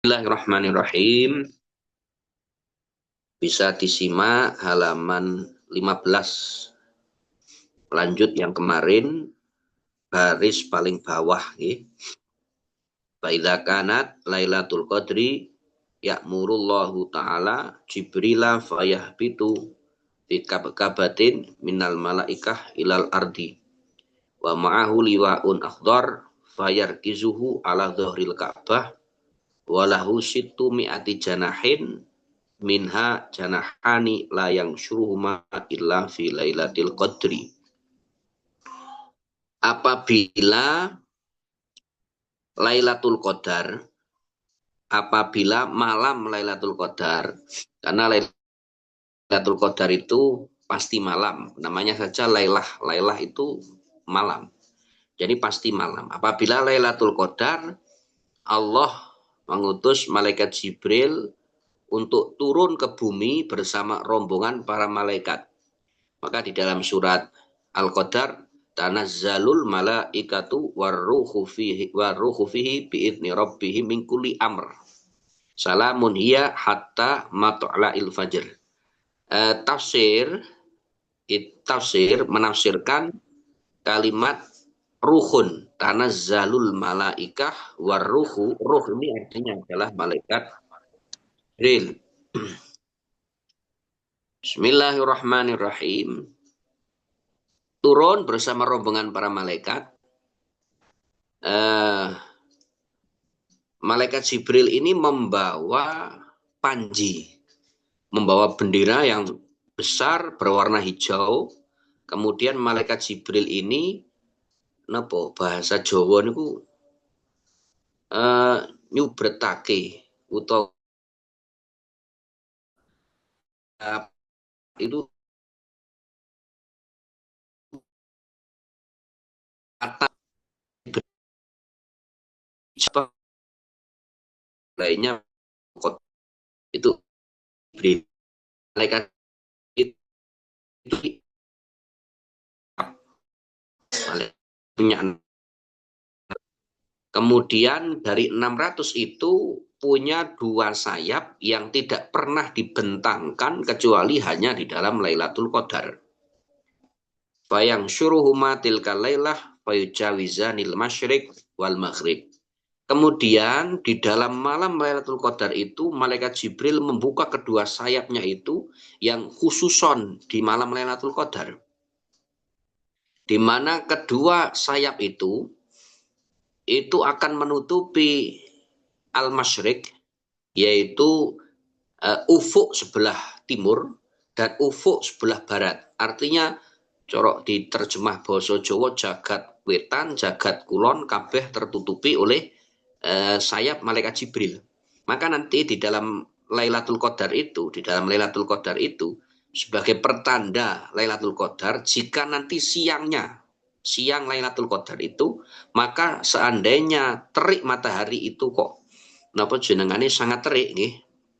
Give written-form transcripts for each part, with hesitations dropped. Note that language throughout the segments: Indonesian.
Bismillahirrahmanirrahim. Bisa disimak halaman 15. Lanjut yang kemarin, baris paling bawah. Faidza kanat Lailatul Qadri ya'murullahu ta'ala Jibrila fayahbitu fi kabatin minal malaikah ilal ardi wa ma'ahu liwa'un akhdar fayarkizuhu ala dhahril ka'bah walahu sittu mi'ati janahin minha janahani la yang syuruhuma illa fi lailatul qadri. Apabila Lailatul Qadar, apabila malam Lailatul Qadar, karena Lailatul Qadar itu pasti malam, namanya saja Lailah. Lailah itu malam, jadi pasti malam. Apabila Lailatul Qadar, Allah mengutus malaikat Jibril untuk turun ke bumi bersama rombongan para malaikat. Maka di dalam surat Al-Qadar, tanazzalul malaikatu warruhu fihi biidni rabbihim min kulli amr. Salamun hiya hatta matla'il fajr. Tafsir menafsirkan kalimat ruhun, tanazzalul malaikah warruhu. Ruh ini artinya adalah malaikat Jibril. Bismillahirrahmanirrahim. Turun bersama rombongan para malaikat. Malaikat Jibril ini membawa panji, membawa bendera yang besar berwarna hijau. Kemudian malaikat Jibril ini, bahasa Jawa niku nyubretake utawa itu kata lainnya itu malaikat itu punya. Kemudian dari 600 itu punya 2 sayap yang tidak pernah dibentangkan kecuali hanya di dalam Lailatul Qadar. Bayang syuruhuma tilka lailah fayujawizanil masyrik wal maghrib. Kemudian di dalam malam Lailatul Qadar itu malaikat Jibril membuka kedua sayapnya itu yang khususon di malam Lailatul Qadar. Di mana kedua sayap itu akan menutupi al-masyrik, yaitu ufuk sebelah timur dan ufuk sebelah barat. Artinya corok diterjemah basa Jawa, jagat wetan, jagat kulon kabeh tertutupi oleh sayap malaikat Jibril. Maka nanti di dalam Lailatul Qadar itu, sebagai pertanda Lailatul Qadar, jika nanti siang Lailatul Qadar itu, maka seandainya terik matahari itu kok jenengane sangat terik nggih.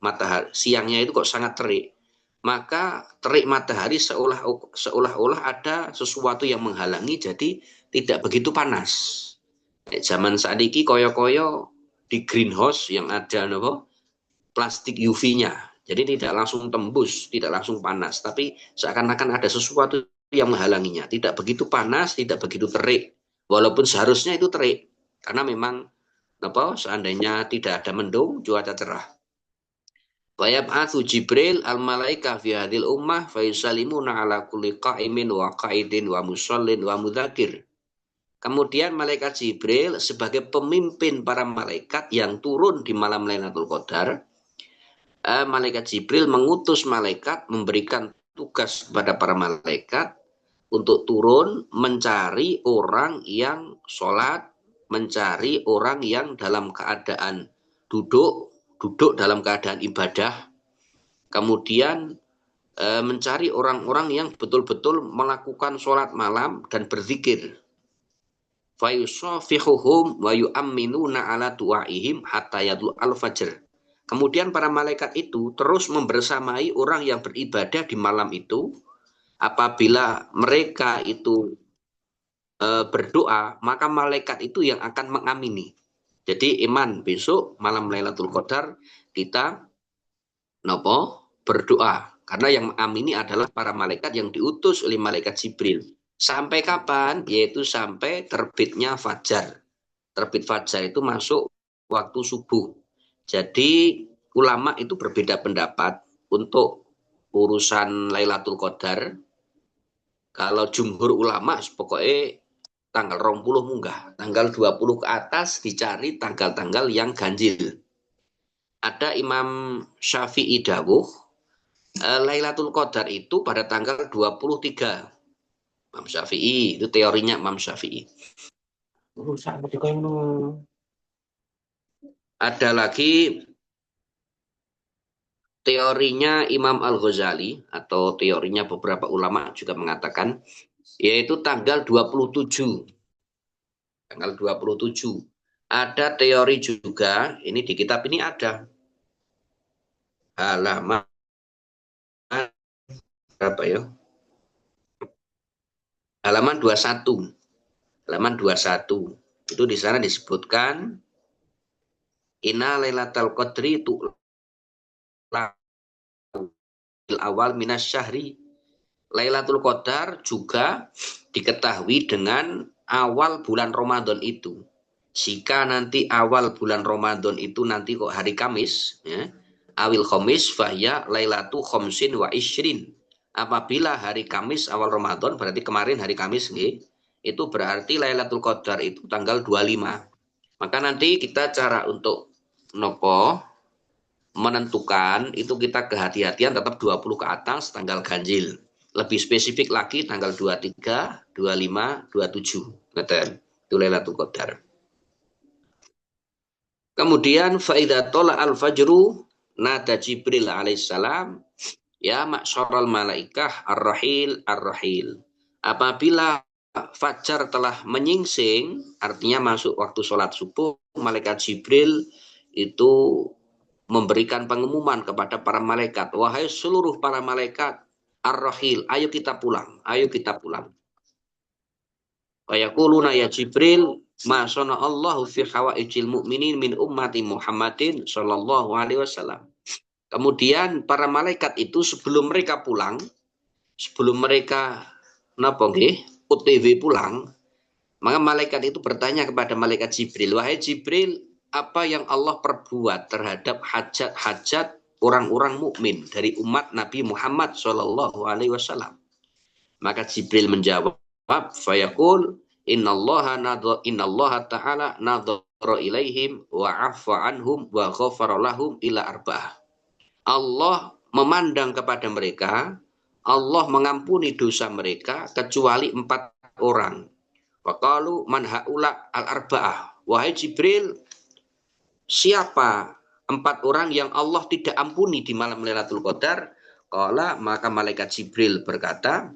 Matahari siangnya itu kok sangat terik. Maka terik matahari seolah-olah ada sesuatu yang menghalangi, jadi tidak begitu panas. Zaman saat ini koyo-koyo di greenhouse yang ada plastik UV-nya. Jadi tidak langsung tembus, tidak langsung panas, tapi seakan-akan ada sesuatu yang menghalanginya. Tidak begitu panas, tidak begitu terik. Walaupun seharusnya itu terik, karena memang seandainya tidak ada mendung, cuaca cerah. Wa yab'atsu Jibril al-malaika fi hadhil ummah fa yusallimuna ala kulli qa'imin wa qa'idin wa musallin wa mudzakir. Kemudian malaikat Jibril sebagai pemimpin para malaikat yang turun di malam Lailatul Qadar, malaikat Jibril mengutus malaikat, memberikan tugas kepada para malaikat untuk turun mencari orang yang sholat, mencari orang yang dalam keadaan duduk dalam keadaan ibadah, kemudian mencari orang-orang yang betul-betul melakukan sholat malam dan berzikir. Fayusafihuhum wa yu'amminuna ala du'aihim hatta yadlu al-fajr. Kemudian para malaikat itu terus membersamai orang yang beribadah di malam itu. Apabila mereka itu berdoa, maka malaikat itu yang akan mengamini. Jadi iman besok malam Lailatul Qadar kita berdoa. Karena yang mengamini adalah para malaikat yang diutus oleh malaikat Jibril. Sampai kapan? Yaitu sampai terbitnya fajar. Terbit fajar itu masuk waktu subuh. Jadi ulama itu berbeda pendapat untuk urusan Lailatul Qadar. Kalau jumhur ulama pokoknya tanggal 20 munggah, tanggal 20 ke atas dicari tanggal-tanggal yang ganjil. Ada Imam Syafi'i dawuh, Lailatul Qadar itu pada tanggal 23. Imam Syafi'i, itu teorinya Imam Syafi'i. Ada lagi teorinya Imam Al-Ghazali atau teorinya beberapa ulama juga mengatakan yaitu tanggal 27. Tanggal 27. Ada teori juga, ini di kitab ini ada. Halaman berapa ya? Halaman 21. Halaman 21. Itu di sana disebutkan Inna Lailatul Qadri itu awal minas syahri. Lailatul Qadar juga diketahui dengan awal bulan Ramadan itu. Jika nanti awal bulan Ramadan itu nanti kok hari Kamis, ya, awil Khamis fahya lailatu khamsin wa ishrin. Apabila hari Kamis awal Ramadan, berarti kemarin hari Kamis, itu berarti Lailatul Qadar itu tanggal 25. Maka nanti kita cara untuk menentukan itu kita kehati-hatian tetap 20 ke atas tanggal ganjil. Lebih spesifik lagi tanggal 23, 25, 27. Itu Lailatul Qadar. Kemudian faida tola al-fajru nada Jibril alaihissalam ya ma'syaral malaikah ar-rahil ar-rahil. Apabila fajar telah menyingsing, artinya masuk waktu sholat subuh, malaikat Jibril itu memberikan pengumuman kepada para malaikat, wahai seluruh para malaikat ar-rahil, ayo kita pulang, ayo kita pulang. Fayaquluna ya Jibril, ma sana Allahu fi hawaijil mu'minin min ummati Muhammadin sallallahu alaihi wasallam. Kemudian para malaikat itu sebelum mereka pulang, sebelum mereka OTW pulang, maka malaikat itu bertanya kepada malaikat Jibril, wahai Jibril, apa yang Allah perbuat terhadap hajat-hajat orang-orang mukmin dari umat Nabi Muhammad sallallahu alaihi wasallam? Maka Jibril menjawab, fayaqul innallaha ta'ala nadhara ilaihim wa 'afwa anhum wa ghafara lahum ila arba'ah. Allah memandang kepada mereka, Allah mengampuni dosa mereka kecuali 4 orang. Faqalu man haula al-arba'ah. Wahai Jibril, siapa 4 orang yang Allah tidak ampuni di malam Lailatul Qadar? Qala, maka malaikat Jibril berkata,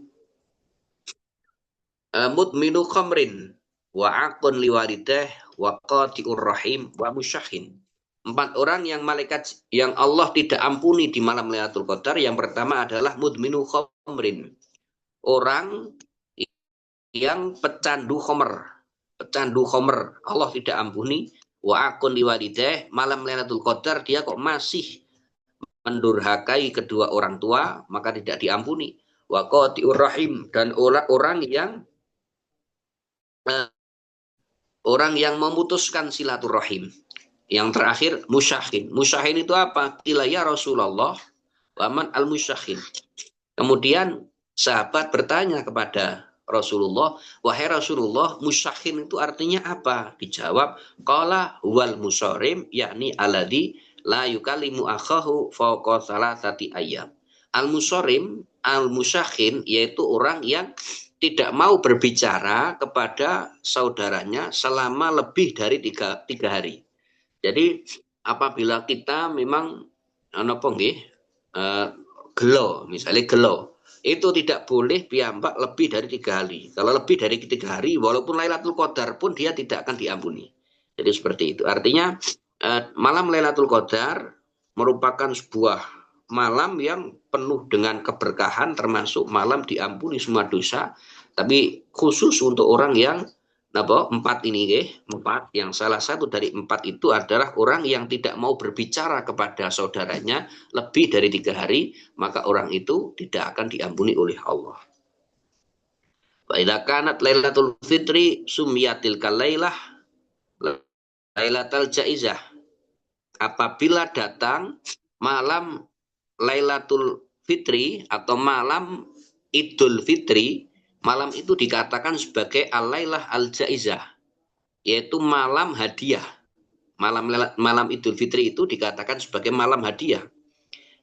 mudminu khamrin wa aqun liwalidah wa qati'ur rahim wa musyahin. 4 orang yang malaikat yang Allah tidak ampuni di malam Lailatul Qadar. Yang pertama adalah mudminu khamrin, orang yang pecandu khamr. Pecandu khamr Allah tidak ampuni. Wa aqun liwalidah, malam Lailatul Qadar dia kok masih mendurhakai kedua orang tua, maka tidak diampuni. Wa qati'ur rahim, dan orang yang memutuskan silaturahim. Yang terakhir musyahin. Musyahin itu apa? Ila ya Rasulullah waman al-musyahin. Kemudian sahabat bertanya kepada Rasulullah, wahai Rasulullah, musyahin itu artinya apa? Dijawab, qala wal musarim, yakni alladhi la yukallimu akhahu fawqa thalathati ayyam. Al-musarim, al-musyahin, yaitu orang yang tidak mau berbicara kepada saudaranya selama lebih dari tiga hari. Jadi apabila kita memang gelo, misalnya gelo, itu tidak boleh piyambak lebih dari 3 hari. Kalau lebih dari 3 hari, walaupun Lailatul Qadar pun dia tidak akan diampuni. Jadi seperti itu. Artinya malam Lailatul Qadar merupakan sebuah malam yang penuh dengan keberkahan, termasuk malam diampuni semua dosa, tapi khusus untuk orang yang Napa? Empat ini, empat. Yang salah satu dari empat itu adalah orang yang tidak mau berbicara kepada saudaranya lebih dari 3 hari, maka orang itu tidak akan diampuni oleh Allah. Wa idza kanat Lailatul Fitri summiyatil kalailah Lailatul Jaizah. Apabila datang malam Lailatul Fitri atau malam Idul Fitri, malam itu dikatakan sebagai Al-Lailah Al-Jaizah, yaitu malam hadiah. Malam Idul Fitri itu dikatakan sebagai malam hadiah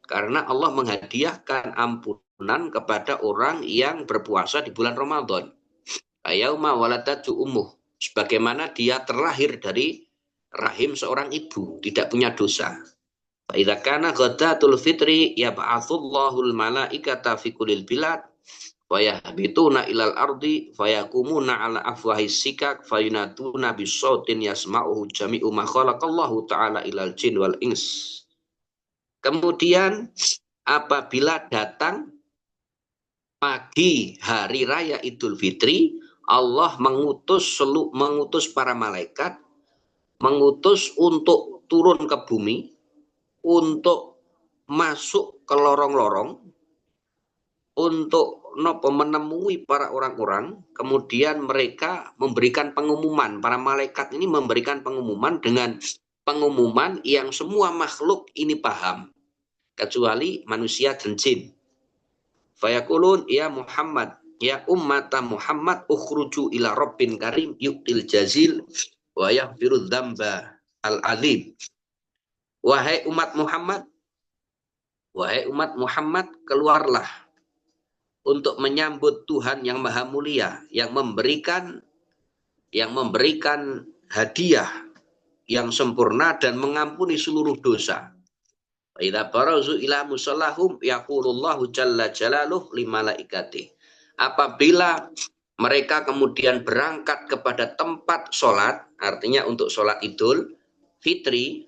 karena Allah menghadiahkan ampunan kepada orang yang berpuasa di bulan Ramadan. Yauma waladatu ummuh, sebagaimana dia terlahir dari rahim seorang ibu, tidak punya dosa. Fa idza kana ghadatul fitri yab'atsullahul malaikata fi kullil bilad wa yahbituna ilal ardi fayakumuna ala afwahis sikak fayunatuna bisautin yasma'uhu jami'u ma khalaqallahu ta'ala ilal jin wal ins. Kemudian apabila datang pagi hari raya Idul Fitri, Allah mengutus para malaikat, mengutus untuk turun ke bumi, untuk masuk ke lorong-lorong, untuk menemui para orang-orang, kemudian mereka memberikan pengumuman. Para malaikat ini memberikan pengumuman dengan pengumuman yang semua makhluk ini paham, kecuali manusia dan jin. Fayaqulun ya Muhammad, ya ummata Muhammad, ukhruju ila rabbin karim yu'til jazil wa yaghfiru dzamba al-azim. Wahai umat Muhammad, keluarlah untuk menyambut Tuhan yang Maha Mulia, yang memberikan hadiah yang sempurna dan mengampuni seluruh dosa. Idza barazu ila musallahum yaqulullahu jalla jalaluhu limalaikati. Apabila mereka kemudian berangkat kepada tempat sholat, artinya untuk sholat Idul Fitri,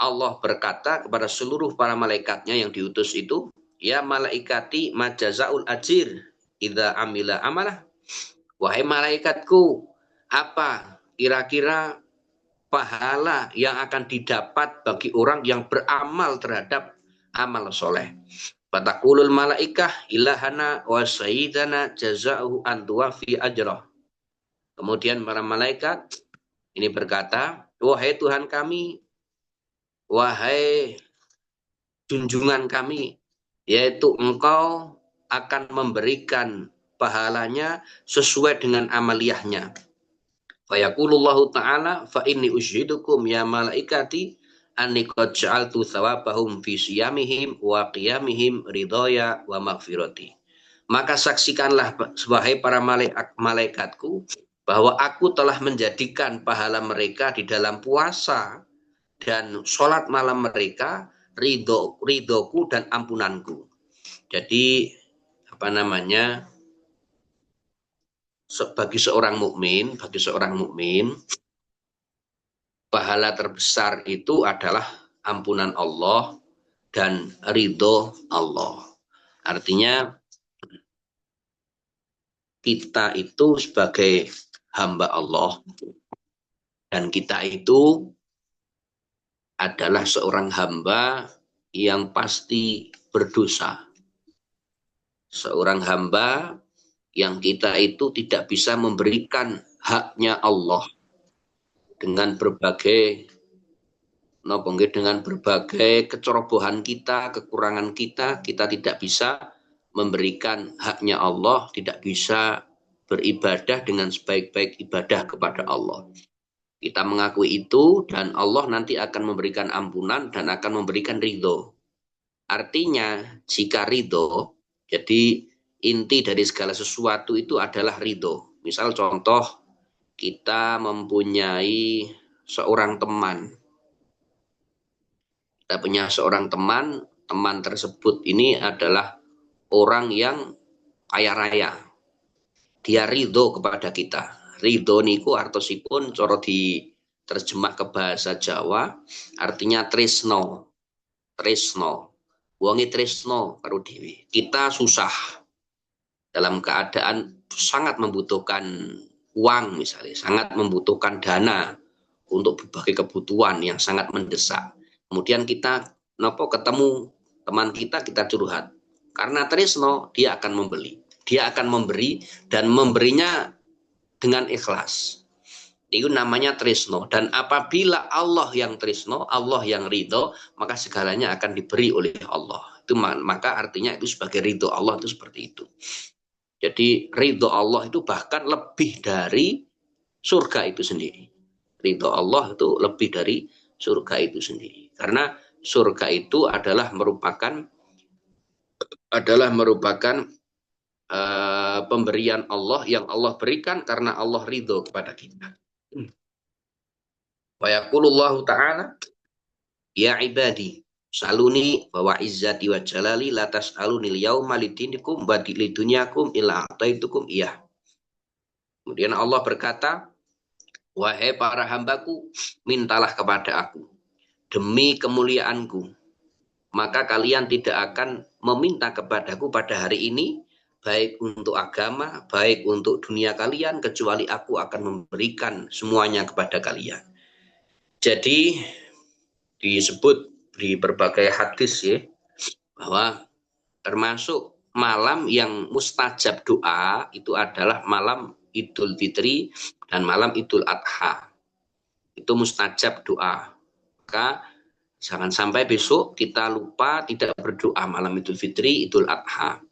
Allah berkata kepada seluruh para malaikatnya yang diutus itu, ya malaikati majazaul ajir idza amila amalah. Wahai malaikatku, apa kira-kira pahala yang akan didapat bagi orang yang beramal terhadap amal soleh? Fatakulul malaikah ilahana wa sayyidana jaza'uhu an tuwafi ajrah. Kemudian para malaikat ini berkata, wahai Tuhan kami, wahai junjungan kami, yaitu Engkau akan memberikan pahalanya sesuai dengan amaliyahnya. Fa yaqulullahu ta'ala fa inni ushidukum ya malaikati anni qad ja'altu thawabahum fi siyamihim wa qiyamihim ridaya wa maghfirati. Maka saksikanlah wahai para malaikatku bahwa aku telah menjadikan pahala mereka di dalam puasa dan sholat malam mereka ridhoku dan ampunanku. Jadi bagi seorang mukmin, pahala terbesar itu adalah ampunan Allah dan ridho Allah. Artinya kita itu sebagai hamba Allah dan kita itu adalah seorang hamba yang pasti berdosa. Seorang hamba yang kita itu tidak bisa memberikan haknya Allah dengan berbagai kecerobohan kita, kekurangan kita tidak bisa memberikan haknya Allah, tidak bisa beribadah dengan sebaik-baik ibadah kepada Allah. Kita mengakui itu dan Allah nanti akan memberikan ampunan dan akan memberikan ridho. Artinya jika ridho, jadi inti dari segala sesuatu itu adalah ridho. Misal contoh, kita mempunyai seorang teman. Kita punya seorang teman tersebut ini adalah orang yang kaya raya. Dia ridho kepada kita. Ridho niku artosipun cara diterjemah ke bahasa Jawa artinya tresno. Wongi tresno karo dhewe. Kita susah dalam keadaan sangat membutuhkan uang misalnya, sangat membutuhkan dana untuk berbagai kebutuhan yang sangat mendesak. Kemudian kita ketemu teman kita, kita curhat. Karena tresno, dia akan membeli. Dia akan memberi dan memberinya dengan ikhlas. Itu namanya tresno. Dan apabila Allah yang tresno, Allah yang ridho, maka segalanya akan diberi oleh Allah. Itu maka artinya itu sebagai ridho Allah itu seperti itu. Jadi ridho Allah itu bahkan lebih dari surga itu sendiri. Ridho Allah itu lebih dari surga itu sendiri. Karena surga itu adalah merupakan pemberian Allah yang Allah berikan karena Allah ridho kepada kita. Wa yaqulullahu ta'ala ya ibadi saluni bahwa izzati wa jalali la tas'aluni al-yawma lidinikum wa lidunyakum illa ataitukum iyah. Kemudian Allah berkata, wahai para hambaku, mintalah kepada aku demi kemuliaanku. Maka kalian tidak akan meminta kepadaku pada hari ini, baik untuk agama, baik untuk dunia kalian, kecuali aku akan memberikan semuanya kepada kalian. Jadi disebut di berbagai hadis ya, bahwa termasuk malam yang mustajab doa itu adalah malam Idul Fitri dan malam Idul Adha. Itu mustajab doa. Maka jangan sampai besok kita lupa tidak berdoa malam Idul Fitri, Idul Adha.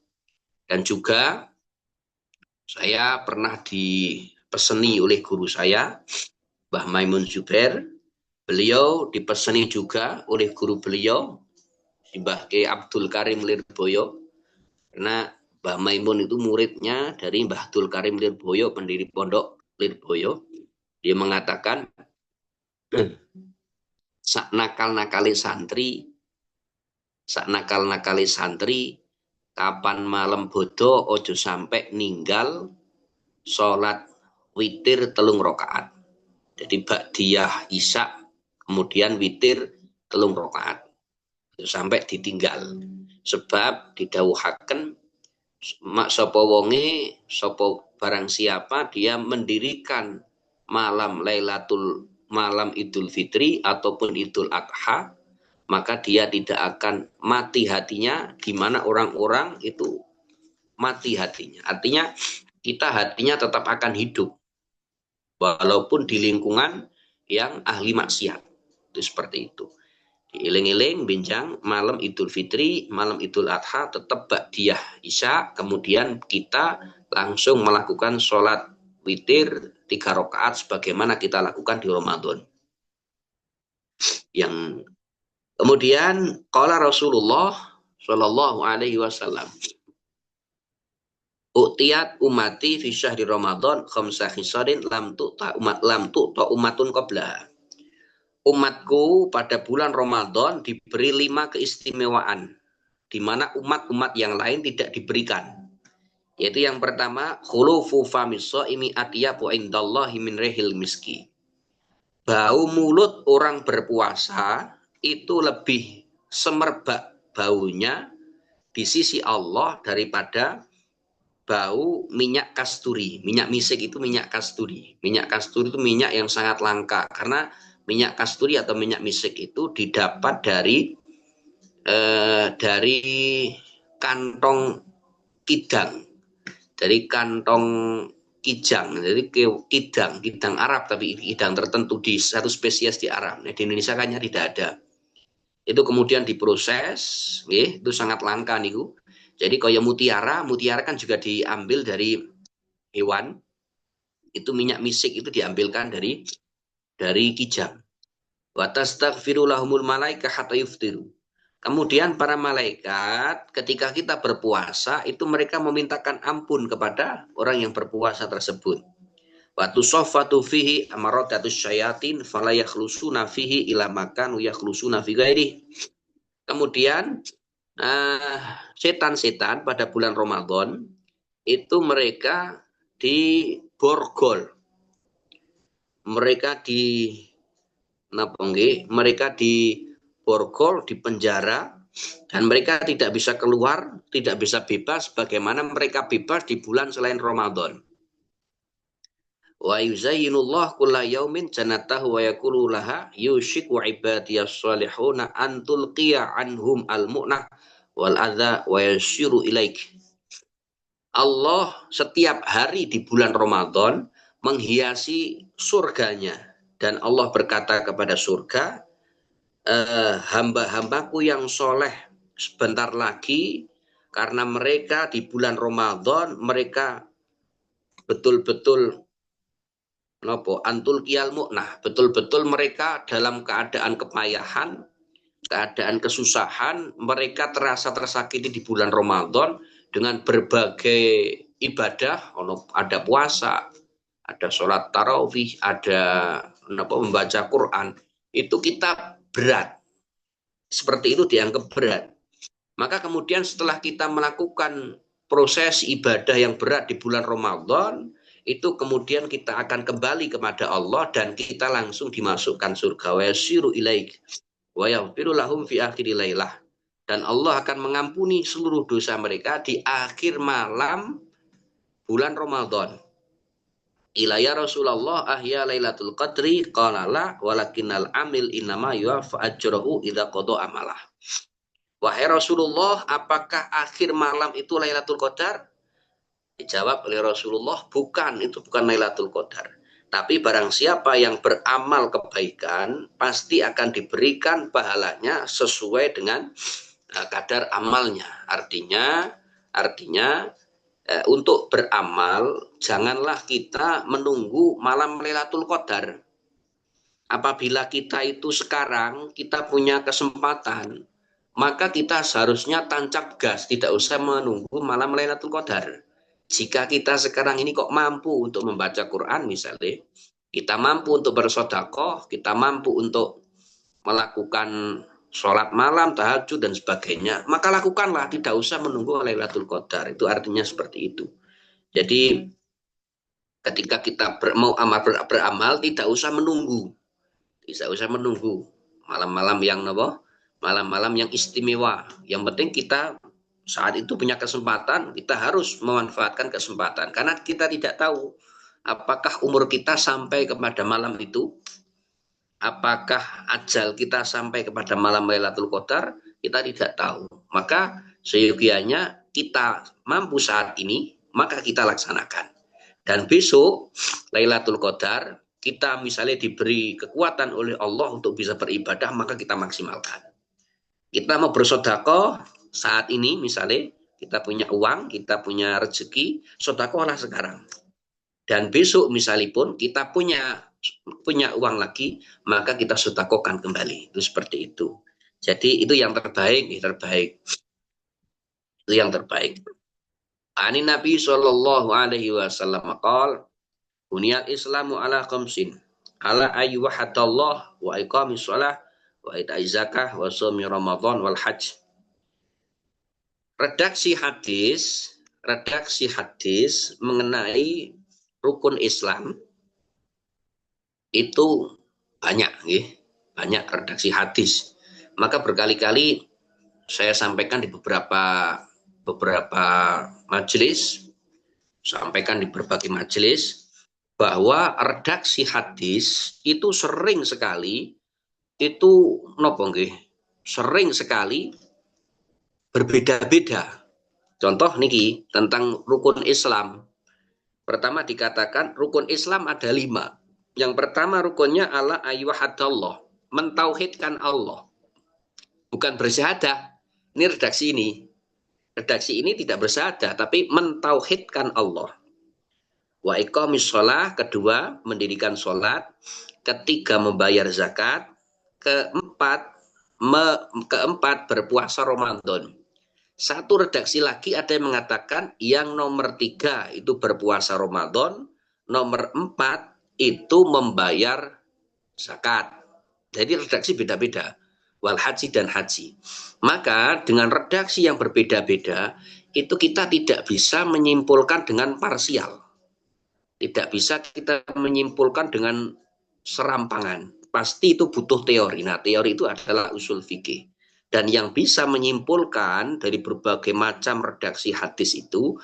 Dan juga saya pernah dipeseni oleh guru saya, Mbah Maimun Zubair. Beliau dipeseni juga oleh guru beliau, Mbah Ki Abdul Karim Lirboyo. Karena Mbah Maimun itu muridnya dari Mbah Abdul Karim Lirboyo, pendiri pondok Lirboyo. Dia mengatakan, sak nakal-nakali santri, kapan malam bodo ojo sampai ninggal sholat witir 3 rakaat. Jadi ba'diyah isya kemudian witir 3 rakaat. Itu sampai ditinggal. Sebab didhawuhaken mak sapa wonge, sapa barang siapa dia mendirikan malam Idul Fitri ataupun Idul Adha, maka dia tidak akan mati hatinya, di mana orang-orang itu mati hatinya. Artinya kita hatinya tetap akan hidup walaupun di lingkungan yang ahli maksiat. Itu seperti itu. Diiling-iling bincang malam Idul Fitri, malam Idul Adha tetap ba'diyah isya, kemudian kita langsung melakukan sholat witir 3 rakaat sebagaimana kita lakukan di Ramadan. Yang kemudian qala Rasulullah sallallahu alaihi wasallam, u'tiyat umati fi syahri Ramadan khamsa khisarin lam tu'ta umatun qabla. Umatku pada bulan Ramadan diberi 5 keistimewaan, di mana umat-umat yang lain tidak diberikan. Yaitu yang pertama, khulufu famis shaimi atyabu indallahi min rihil miski. Bau mulut orang berpuasa itu lebih semerbak baunya di sisi Allah daripada bau minyak kasturi. Minyak misik itu minyak kasturi. Minyak kasturi itu minyak yang sangat langka, karena minyak kasturi atau minyak misik itu didapat dari kantong kidang, dari kantong kijang, jadi kidang Arab, tapi kidang tertentu di satu spesies di Arab. Nah, di Indonesia kayaknya tidak ada. Itu kemudian diproses, itu sangat langka niku. Jadi kaya mutiara kan juga diambil dari hewan. Itu minyak misik itu diambilkan dari kijang. Wa tastaghfiru lahumul malaika hatta yuftiru. Kemudian para malaikat ketika kita berpuasa itu mereka memintakan ampun kepada orang yang berpuasa tersebut. Wa tusaffatu fihi amaratatus syayatin fala yakhlusuna fihi ila makan yakhlusuna fi ghairi. Kemudian setan-setan pada bulan Ramadan itu mereka diborgol. Mereka diborgol, dipenjara, dan mereka tidak bisa keluar, tidak bisa bebas bagaimana mereka bebas di bulan selain Ramadan. Wa yuzayyinullah kulla yaumin jannatahu wa yaqulu laha yushiku ibadiyas salihuna an tulqiya anhum al-mu'nah wal adza wa yashiru ilaik. Allah setiap hari di bulan Ramadan menghiasi surganya dan Allah berkata kepada surga, hamba-hambaku yang soleh sebentar lagi karena mereka di bulan Ramadan mereka betul-betul nopo antul kial mu'nah, betul-betul mereka dalam keadaan kepayahan, keadaan kesusahan, mereka terasa tersakiti di bulan Ramadan dengan berbagai ibadah, ada puasa, ada sholat tarawih, ada membaca Quran, itu kita berat. Seperti itu dianggap berat. Maka kemudian setelah kita melakukan proses ibadah yang berat di bulan Ramadan, itu kemudian kita akan kembali kepada Allah dan kita langsung dimasukkan surga. Wa yasiru ilaik wa yaghfiru lahum fi akhir lailah. Dan Allah akan mengampuni seluruh dosa mereka di akhir malam bulan Ramadan. Ilaya Rasulullah ahya lailatul qadri qala la walakinnal amil innama yuwaffa ajrahu idza qada amalah. Wahai Rasulullah, apakah akhir malam itu Lailatul Qadar? Dijawab oleh Rasulullah, bukan, itu bukan Lailatul Qadar. Tapi barang siapa yang beramal kebaikan, pasti akan diberikan pahalanya sesuai dengan kadar amalnya. Artinya untuk beramal, janganlah kita menunggu malam Lailatul Qadar. Apabila kita itu sekarang, kita punya kesempatan, maka kita seharusnya tancap gas, tidak usah menunggu malam Lailatul Qadar. Jika kita sekarang ini kok mampu untuk membaca Quran misalnya, kita mampu untuk bersedekah, kita mampu untuk melakukan sholat malam, tahajud dan sebagainya, maka lakukanlah, tidak usah menunggu Lailatul Qadar. Itu artinya seperti itu. Jadi ketika kita mau beramal, tidak usah menunggu, malam-malam yang malam-malam yang istimewa. Yang penting kita saat itu punya kesempatan, kita harus memanfaatkan kesempatan. Karena kita tidak tahu apakah umur kita sampai kepada malam itu, apakah ajal kita sampai kepada malam Lailatul Qadar, kita tidak tahu. Maka seyogianya kita mampu saat ini, maka kita laksanakan. Dan besok Lailatul Qadar, kita misalnya diberi kekuatan oleh Allah untuk bisa beribadah, maka kita maksimalkan. Kita mau bersedekah saat ini misalnya, kita punya uang, kita punya rezeki, sedekahlah sekarang. Dan besok misalnya pun kita punya uang lagi, maka kita sedekahkan kembali. Itu seperti itu. Jadi itu yang terbaik, Itu yang terbaik. Ani Nabi sallallahu alaihi wasallam qol, buniyal Islamu ala khamsin, ala ayyuhadallah wa iqamis shalah wa ita'iz zakah wa shaumi Ramadan wal hajj. Redaksi hadis mengenai rukun Islam itu banyak, banyak redaksi hadis. Maka berkali-kali saya sampaikan di beberapa majelis, sampaikan di berbagai majelis bahwa redaksi hadis itu sering sekali sering sekali berbeda-beda. Contoh niki tentang rukun Islam. Pertama dikatakan rukun Islam ada 5. Yang pertama rukunnya ala ayyuhadallah, mentauhidkan Allah. Bukan bersyahadah. Ini redaksi ini. Redaksi ini tidak bersyahadah, tapi mentauhidkan Allah. Wa iqamis shalah, kedua mendirikan sholat. Ketiga membayar zakat. Keempat berpuasa Ramadan. Satu redaksi lagi ada yang mengatakan yang nomor 3 itu berpuasa Ramadan, nomor 4 itu membayar zakat. Jadi redaksi beda-beda. Wal haji dan haji. Maka dengan redaksi yang berbeda-beda, itu kita tidak bisa menyimpulkan dengan parsial. Tidak bisa kita menyimpulkan dengan serampangan. Pasti itu butuh teori. Nah, teori itu adalah usul fikih. Dan yang bisa menyimpulkan dari berbagai macam redaksi hadis itu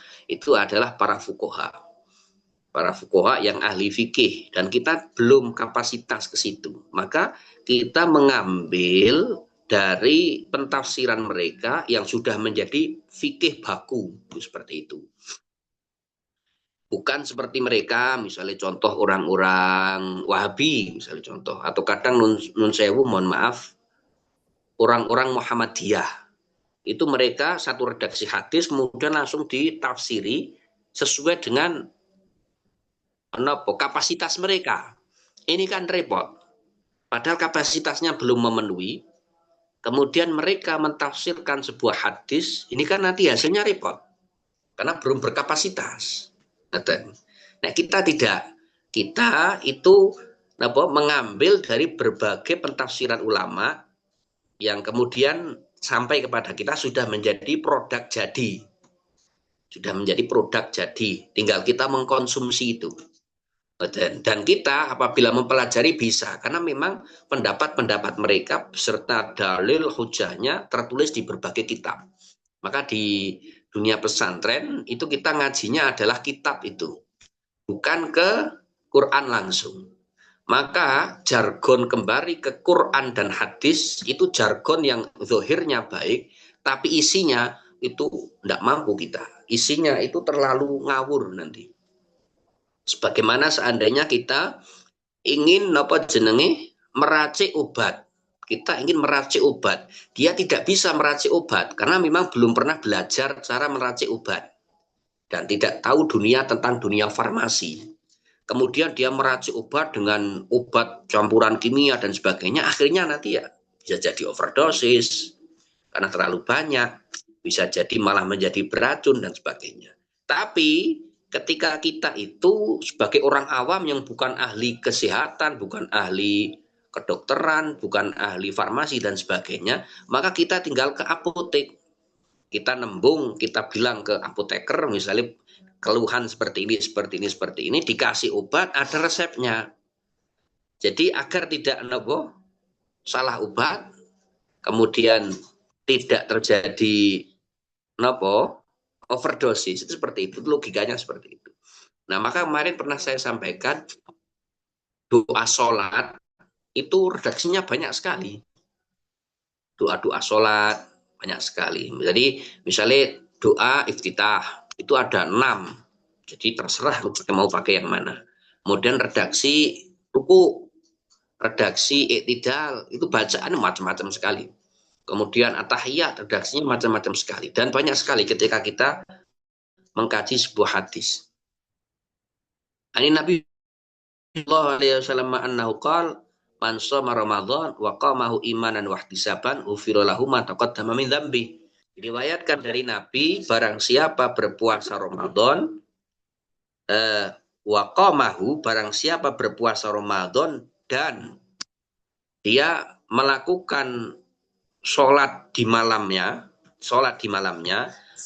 adalah para fuqaha. para fuqaha yang ahli fikih, dan kita belum kapasitas ke situ. Maka kita mengambil dari pentafsiran mereka yang sudah menjadi fikih baku, seperti itu. Bukan seperti mereka, misalnya contoh orang-orang Wahabi, misalnya contoh, atau kadang nun sewu, mohon maaf, orang-orang Muhammadiyah. Itu mereka satu redaksi hadis kemudian langsung ditafsiri sesuai dengan kapasitas mereka. Ini kan repot. Padahal kapasitasnya belum memenuhi. Kemudian mereka mentafsirkan sebuah hadis, ini kan nanti hasilnya repot. Karena belum berkapasitas. Nah, kita tidak. Kita itu mengambil dari berbagai pentafsiran ulama yang kemudian sampai kepada kita sudah menjadi produk jadi. Sudah menjadi produk jadi. Tinggal kita mengkonsumsi itu. Dan kita apabila mempelajari bisa, karena memang pendapat-pendapat mereka beserta dalil hujahnya tertulis di berbagai kitab. Maka di dunia pesantren itu kita ngajinya adalah kitab itu, bukan ke Quran langsung. Maka jargon kembali ke Quran dan hadis itu jargon yang zahirnya baik, tapi isinya itu tidak mampu kita. Isinya itu terlalu ngawur nanti. Sebagaimana seandainya kita ingin meracik obat. Kita ingin meracik obat. Dia tidak bisa meracik obat karena memang belum pernah belajar cara meracik obat dan tidak tahu dunia tentang dunia farmasi. Kemudian dia meracik obat dengan obat campuran kimia dan sebagainya. Akhirnya nanti ya bisa jadi overdosis karena terlalu banyak. Bisa jadi malah menjadi beracun dan sebagainya. Tapi ketika kita itu sebagai orang awam yang bukan ahli kesehatan, bukan ahli kedokteran, bukan ahli farmasi dan sebagainya, maka kita tinggal ke apotek. Kita nembung, kita bilang ke apoteker misalnya keluhan seperti ini, seperti ini, seperti ini, dikasih obat, ada resepnya. Jadi agar tidak salah obat, kemudian tidak terjadi overdosis, itu seperti itu, logikanya seperti itu. Nah, maka kemarin pernah saya sampaikan doa sholat itu redaksinya banyak sekali. Doa-doa sholat banyak sekali. Jadi misalnya doa iftitah itu ada 6. Jadi terserah mau pakai yang mana. Kemudian redaksi ruku, redaksi iktidal, itu bacaan macam-macam sekali. Kemudian atahiyat, redaksinya macam-macam sekali. Dan banyak sekali ketika kita mengkaji sebuah hadis. Ani Nabi sallallahu alaihi wasallam annahu qala man shoma Ramadan wa qamahu imanan wa ihtisaban ufira lahu ma taqaddama min dzambi. Diriwayatkan dari Nabi, barang siapa berpuasa Ramadan wa qamahu, barang siapa berpuasa Ramadan dan dia melakukan sholat di malamnya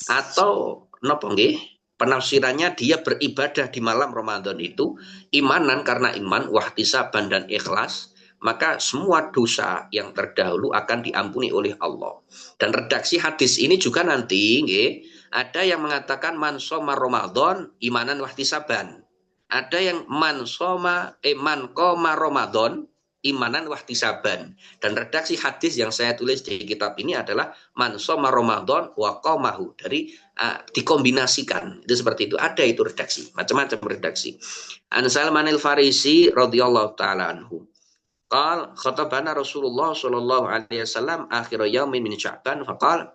atau napa nggih penafsirannya dia beribadah di malam Ramadan itu imanan karena iman, wahtisaban dan ikhlas, maka semua dosa yang terdahulu akan diampuni oleh Allah. Dan redaksi hadis ini juga nanti ada yang mengatakan man shoma Ramadan imanan wahtisaban. Ada yang man qoma Ramadan imanan wahtisaban. Dan redaksi hadis yang saya tulis di kitab ini adalah man shoma Ramadan wa qamahu, dari dikombinasikan. Itu seperti itu. Ada itu redaksi, macam-macam redaksi. An Salman al-Farisi radhiyallahu taala anhu. Qal khatabana Rasulullah sallallahu alaihi wasallam akhir yaumin min Sya'ban faqal.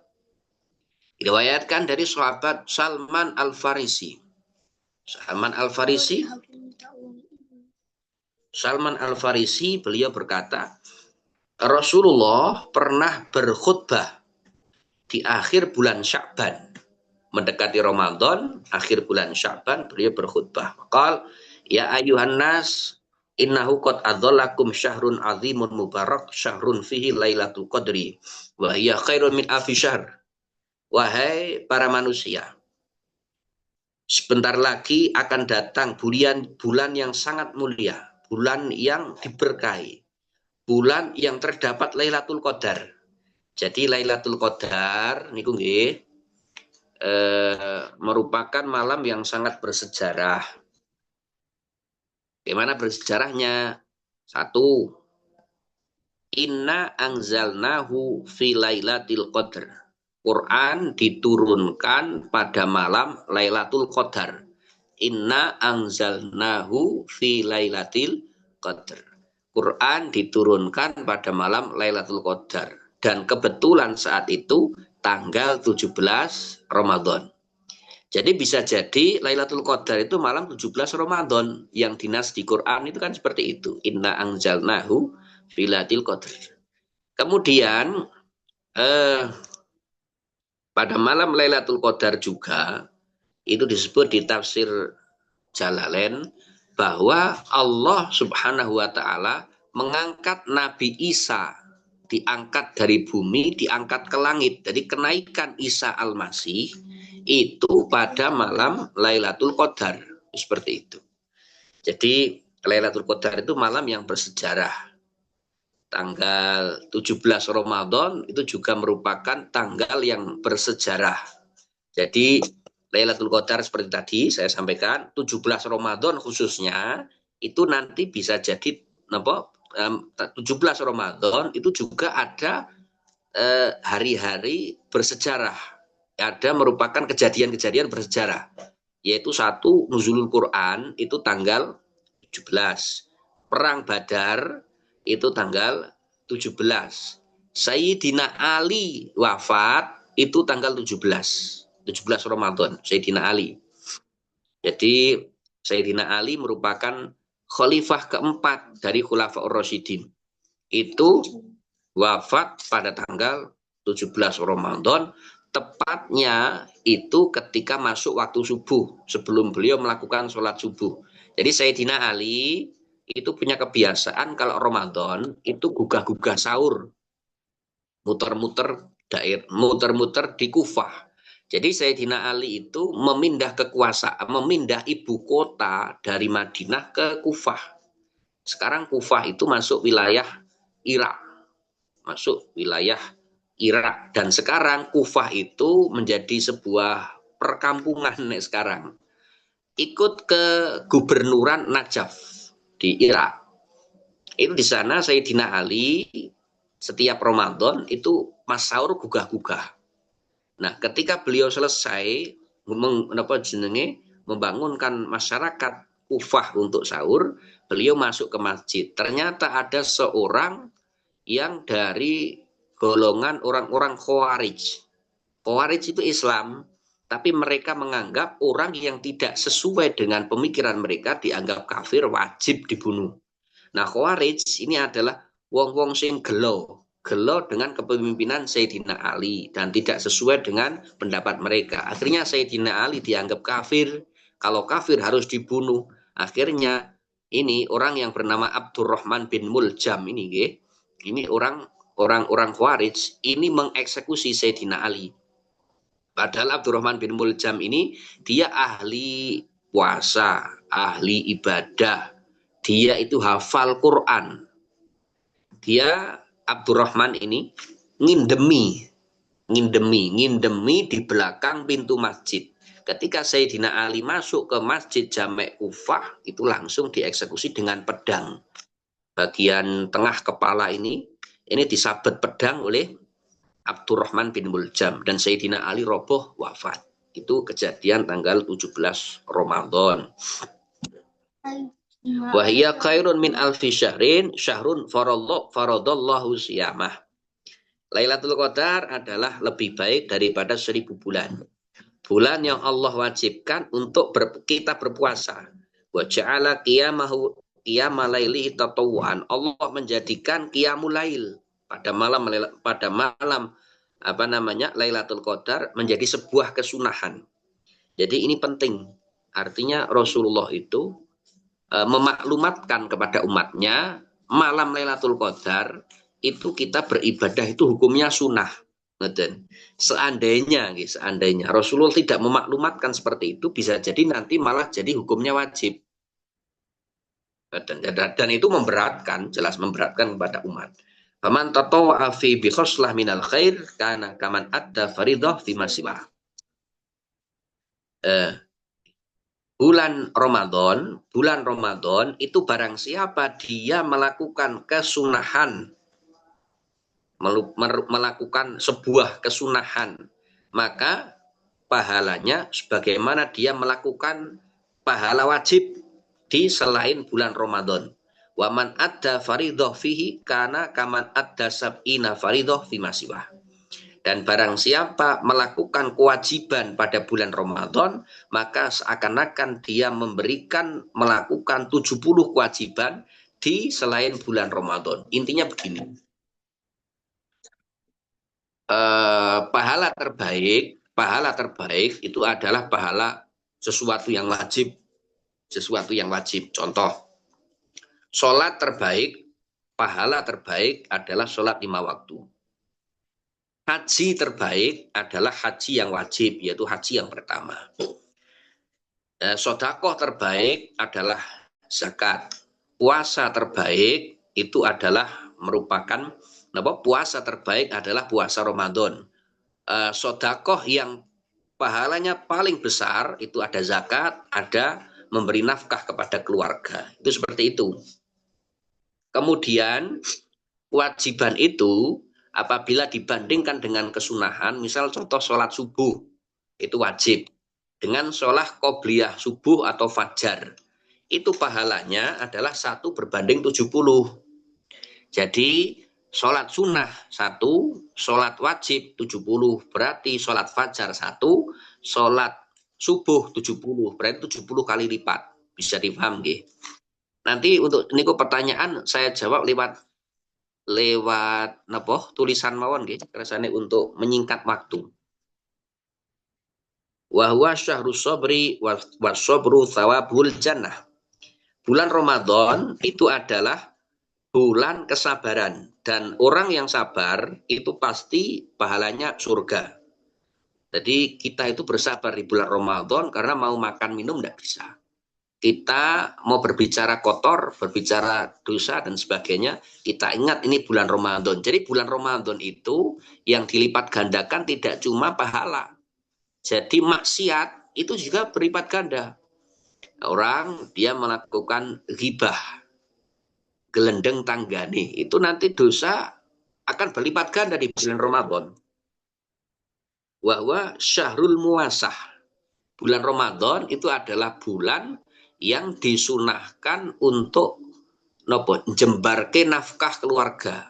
Diriwayatkan dari sahabat Salman al-Farisi. Salman al-Farisi beliau berkata, Rasulullah pernah berkhutbah di akhir bulan Sya'ban. Mendekati Ramadan, akhir bulan Sya'ban beliau berkhutbah. Qal ya ayuhan nas innahu qad adzallakum syahrun azimun mubarak syahrun fihi lailatul qadri wa hiya khairun min alfi syahr. Wahai para manusia, sebentar lagi akan datang bulan yang sangat mulia, bulan yang diberkahi, bulan yang terdapat Lailatul Qadar. Jadi Lailatul Qadar niku nggih merupakan malam yang sangat bersejarah. Bagaimana bersejarahnya? Satu, inna anzalnahu fi lailatul qadar. Quran diturunkan pada malam Lailatul Qadar. Inna anzalnahu fi lailatul qadar. Quran diturunkan pada malam Lailatul Qadar. Dan kebetulan saat itu tanggal 17 Ramadan. Jadi bisa jadi Lailatul Qadar itu malam 17 Ramadan. Yang dinas di Quran itu kan seperti itu. Inna anzalnahu fi lailatul qadar. Kemudian pada malam Lailatul Qadar juga itu disebut di tafsir Jalalain bahwa Allah Subhanahu wa taala mengangkat Nabi Isa, diangkat dari bumi, diangkat ke langit. Jadi kenaikan Isa Al-Masih itu pada malam Lailatul Qadar, seperti itu. Jadi Lailatul Qadar itu malam yang bersejarah. Tanggal 17 Ramadan itu juga merupakan tanggal yang bersejarah. Jadi Lailatul Qadar seperti tadi saya sampaikan, 17 Ramadan khususnya itu nanti bisa jadi 17 Ramadan itu juga ada hari-hari bersejarah. Ada merupakan kejadian-kejadian bersejarah. Yaitu satu, nuzulul Quran itu tanggal 17. Perang Badar itu tanggal 17. Sayyidina Ali wafat itu tanggal 17 Ramadan, Sayyidina Ali. Jadi Sayyidina Ali merupakan khalifah keempat dari Khulafaur Rasyidin. Itu wafat pada tanggal 17 Ramadan, tepatnya itu ketika masuk waktu subuh, sebelum beliau melakukan sholat subuh. Jadi Sayyidina Ali itu punya kebiasaan kalau Ramadan itu gugah-gugah sahur, muter-muter di Kufah. Jadi Sayyidina Ali itu memindah kekuasaan, memindah ibu kota dari Madinah ke Kufah. Sekarang Kufah itu masuk wilayah Irak. Dan sekarang Kufah itu menjadi sebuah perkampungan sekarang. Ikut ke gubernuran Najaf di Irak. Itu di sana Sayyidina Ali setiap Ramadan itu mas sahur gugah-gugah. Nah, ketika beliau selesai membangunkan masyarakat Kufah untuk sahur, beliau masuk ke masjid. Ternyata ada seorang yang dari golongan orang-orang Khawarij. Khawarij itu Islam, tapi mereka menganggap orang yang tidak sesuai dengan pemikiran mereka dianggap kafir, wajib dibunuh. Nah, Khawarij ini adalah wong-wong sing gelo dengan kepemimpinan Sayyidina Ali dan tidak sesuai dengan pendapat mereka. Akhirnya Sayyidina Ali dianggap kafir. Kalau kafir harus dibunuh. Akhirnya ini orang yang bernama Abdurrahman bin Muljam ini orang-orang Khawarij ini mengeksekusi Sayyidina Ali. Padahal Abdurrahman bin Muljam ini dia ahli puasa, ahli ibadah. Dia itu hafal Quran. Dia Abdurrahman ini ngindemi di belakang pintu masjid. Ketika Sayyidina Ali masuk ke masjid Jami' Kufah, itu langsung dieksekusi dengan pedang. Bagian tengah kepala ini disabet pedang oleh Abdurrahman bin Muljam dan Sayyidina Ali roboh wafat. Itu kejadian tanggal 17 Ramadan. Wahia khairun min alfi syahrin syahrun faradallahu siyamah. Lailatul Qadar adalah lebih baik daripada 1000 bulan. Bulan yang Allah wajibkan untuk kita berpuasa. Wa ja'ala qiyamahu qiyama laili tatawwan. Allah menjadikan qiyamul lail pada malam Lailatul Qadar menjadi sebuah kesunahan. Jadi ini penting. Artinya Rasulullah itu memaklumatkan kepada umatnya malam Lailatul Qadar itu kita beribadah itu hukumnya sunnah. Seandainya Rasulullah tidak memaklumatkan seperti itu, bisa jadi nanti malah jadi hukumnya wajib. Dan itu memberatkan, jelas memberatkan kepada umat. Faman tatawwa'a fi bi khoslah minal khair kana kaman adda faridah fi masiwah. bulan Ramadan itu barang siapa dia melakukan kesunahan, melakukan sebuah kesunahan, maka pahalanya sebagaimana dia melakukan pahala wajib di selain bulan Ramadan. Waman adda faridoh fihi kana kaman adda sab'ina faridoh fi masiwah. Dan barang siapa melakukan kewajiban pada bulan Ramadan, maka seakan-akan dia melakukan 70 kewajiban di selain bulan Ramadan. Intinya begini, pahala terbaik itu adalah pahala sesuatu yang wajib. Contoh, pahala terbaik adalah sholat 5 waktu. Haji terbaik adalah haji yang wajib, yaitu haji yang pertama. Sodakoh terbaik adalah zakat. Puasa terbaik itu adalah merupakan puasa terbaik adalah puasa Ramadan. Sodakoh yang pahalanya paling besar itu ada zakat, ada memberi nafkah kepada keluarga. Itu seperti itu. Kemudian kewajiban itu apabila dibandingkan dengan kesunahan, misal contoh sholat subuh, itu wajib. Dengan sholat qobliyah subuh atau fajar, itu pahalanya adalah 1:70. Jadi sholat sunnah 1, sholat wajib 70, berarti sholat fajar 1, sholat subuh 70, berarti 70 kali lipat. Bisa dipaham, nggih? Nanti untuk niku pertanyaan saya jawab lewat tulisan mawon nggih, rasane untuk menyingkat waktu. Wa huwa syahrus sabri wa sabru thawabul jannah. Bulan Ramadan itu adalah bulan kesabaran, dan orang yang sabar itu pasti pahalanya surga. Jadi kita itu bersabar di bulan Ramadan karena mau makan minum tidak bisa. Kita mau berbicara kotor, berbicara dosa dan sebagainya, kita ingat ini bulan Ramadan. Jadi bulan Ramadan itu yang dilipat gandakan tidak cuma pahala. Jadi maksiat itu juga berlipat ganda. Orang dia melakukan ghibah, gelendeng tanggane, itu nanti dosa akan berlipat ganda di bulan Ramadan. Wahwa syahrul muasah. Bulan Ramadan itu adalah bulan yang disunahkan untuk jembarke nafkah keluarga.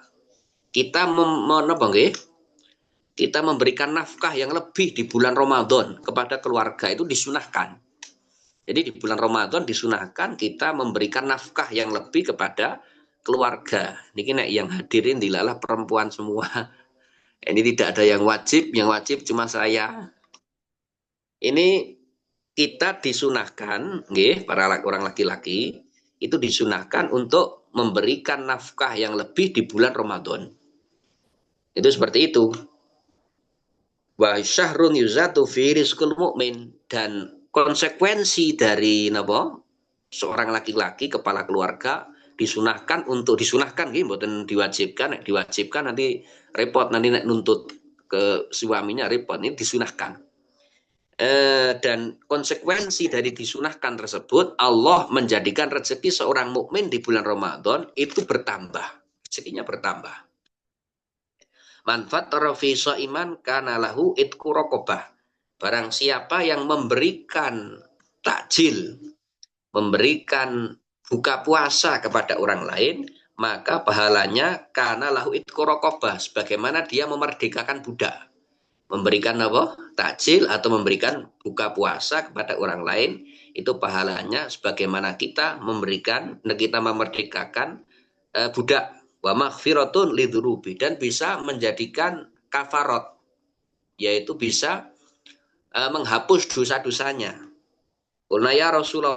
Kita kita memberikan nafkah yang lebih di bulan Ramadan kepada keluarga, itu disunahkan. Jadi di bulan Ramadan disunahkan kita memberikan nafkah yang lebih kepada keluarga. Ini yang hadirin dilalah perempuan semua. Ini tidak ada yang wajib cuma saya. Ini kita disunahkan, para orang laki-laki itu disunahkan untuk memberikan nafkah yang lebih di bulan Ramadan. Itu seperti itu. Wa syahrun yuzatu fi rizqul mu'min, dan konsekuensi dari seorang laki-laki kepala keluarga disunahkan mboten diwajibkan nanti repot, nanti nuntut ke suaminya repot, ini disunahkan. Dan konsekuensi dari disunahkan tersebut, Allah menjadikan rezeki seorang mukmin di bulan Ramadan itu bertambah, rezekinya bertambah. Manfaat tarafi iman kana lahu itqu raqabah. Barang siapa yang memberikan takjil, memberikan buka puasa kepada orang lain, maka pahalanya kana lahu itqu raqabah, sebagaimana dia memerdekakan budak. Memberikan takjil atau memberikan buka puasa kepada orang lain, itu pahalanya sebagaimana kita memerdekakan budak. Wa maghfiratun lidzunubi, dan bisa menjadikan kafarat, yaitu bisa menghapus dosa-dosanya. Qulna ya Rasulullah,